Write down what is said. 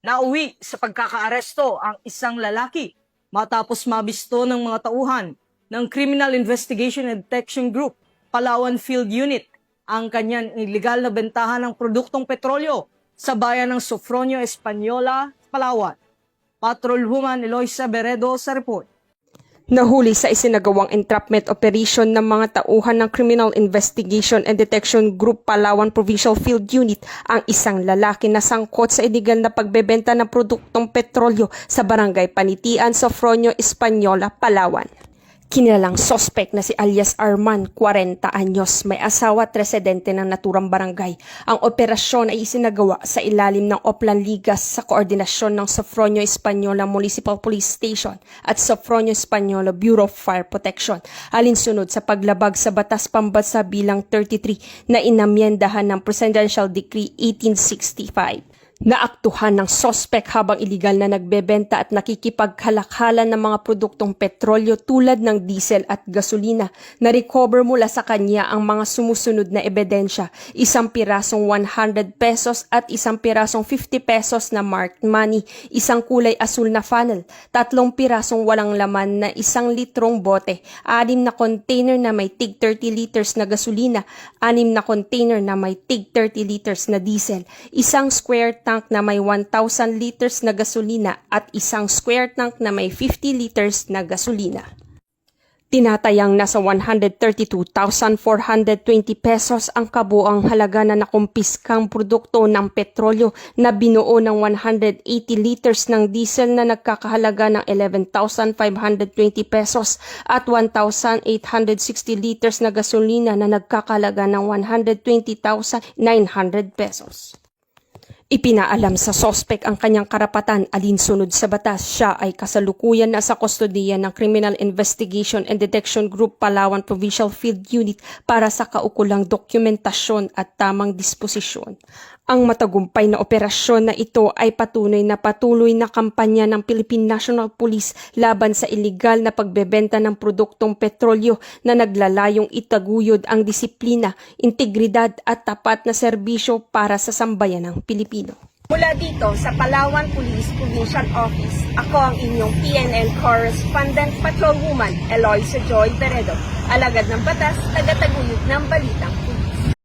Nauwi sa pagkakaaresto ang isang lalaki matapos mabisto ng mga tauhan ng Criminal Investigation and Detection Group, Palawan Field Unit, ang kanyang illegal na bentahan ng produktong petrolyo sa bayan ng Sofronio Española, Palawan. Patrolwoman Eloisa Beredo sa report. Nahuli sa isinagawang entrapment operation ng mga tauhan ng Criminal Investigation and Detection Group Palawan Provincial Field Unit ang isang lalaki na sangkot sa iligal na pagbebenta ng produktong petrolyo sa barangay Panitian, Sofronio Española, Palawan. Kinilalang sospek na si alias Arman, 40 anyos, may asawa at residente ng naturang barangay. Ang operasyon ay isinagawa sa ilalim ng Oplan Ligas sa koordinasyon ng Sofronio Española Municipal Police Station at Sofronio Española Bureau of Fire Protection, alinsunod sa paglabag sa Batas Pambansa bilang 33 na inamyendahan ng Presidential Decree 1865. Naaktuhan ng sospek habang iligal na nagbebenta at nakikipaghalakhalan ng mga produktong petrolyo tulad ng diesel at gasolina. Na-recover mula sa kanya ang mga sumusunod na ebidensya: isang pirasong 100 pesos at isang pirasong 50 pesos na marked money, isang kulay asul na funnel, 3 pirasong walang laman na 1 litrong bote, 6 na container na may tig 30 liters na gasolina, 6 na container na may tig 30 liters na diesel, isang square tank na may 1,000 liters na gasolina at isang square tank na may 50 liters na gasolina. Tinatayang nasa 132,420 pesos ang kabuang halaga na nakumpiskang produkto ng petrolyo na binuo ng 180 liters ng diesel na nagkakahalaga ng 11,520 pesos at 1,860 liters na gasolina na nagkakahalaga ng 120,900 pesos. Ipinaalam sa sospek ang kanyang karapatan alinsunod sa batas. Siya ay kasalukuyan na sa kustodiya ng Criminal Investigation and Detection Group Palawan Provincial Field Unit para sa kaukulang dokumentasyon at tamang disposisyon. Ang matagumpay na operasyon na ito ay patunay na kampanya ng Philippine National Police laban sa iligal na pagbebenta ng produktong petrolyo na naglalayong itaguyod ang disiplina, integridad at tapat na serbisyo para sa sambayanang Pilipino. Mula dito sa Palawan Police Provincial Office, ako ang inyong PNN Correspondent Patrolwoman Eloisa Joy Beredo, alagad ng batas, tagataguyod ng balitang